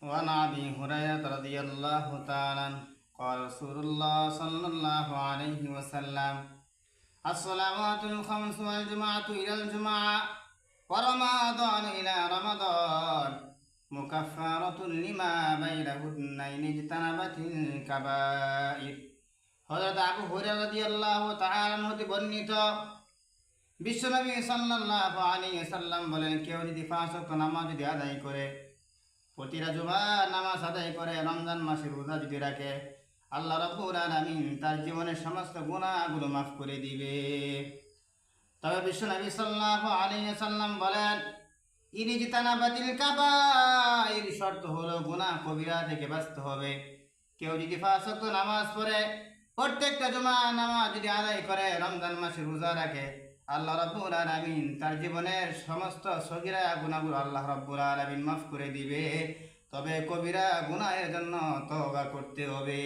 وعن أبي هريرة رضي الله تعالى عنه قال رسول الله صلى الله عليه وسلم الصلوات الخمس والجمعة إلى الجمعة ورمضان إلى رمضان مكفارة لما بينهن إن اجتنبت الكبائر। হযরত আবু হুরায়রা রাদিয়াল্লাহু তাআলা হতে বর্ণিত, বিশ্বনবী সাল্লাল্লাহু আলাইহি ওয়াসাল্লাম বলেন, কেউ যদি 5 ওয়াক্ত নামাজ যদি আদায় করে, প্রতিটা জুমার নামাজ আদায় করে, রমজান মাসের রোজা যদি রাখে, আল্লাহ রাব্বুল আলামিন তার জীবনের সমস্ত গুনাহগুলো মাফ করে দিবে। তবে বিশ্বনবী সাল্লাল্লাহু আলাইহি ওয়াসাল্লাম বলেন, ইনিজতানাবাতিল কাবাইর, শর্ত হলো গুনাহ কবিরা থেকে বাঁচতে হবে। কেউ যদি 5 ওয়াক্ত নামাজ পড়ে, প্রত্যেকটা জুমার নামাজ যদি আদায় করে, রমজান মাসে রোজা রাখে, আল্লাহ রাব্বুল আলামিন তার জীবনের সমস্ত সগীরা গুনাহগুলো আল্লাহ রাব্বুল আলামিন মাফ করে দিবে। তবে কবিরা গুনাহের জন্য তওবা করতে হবে।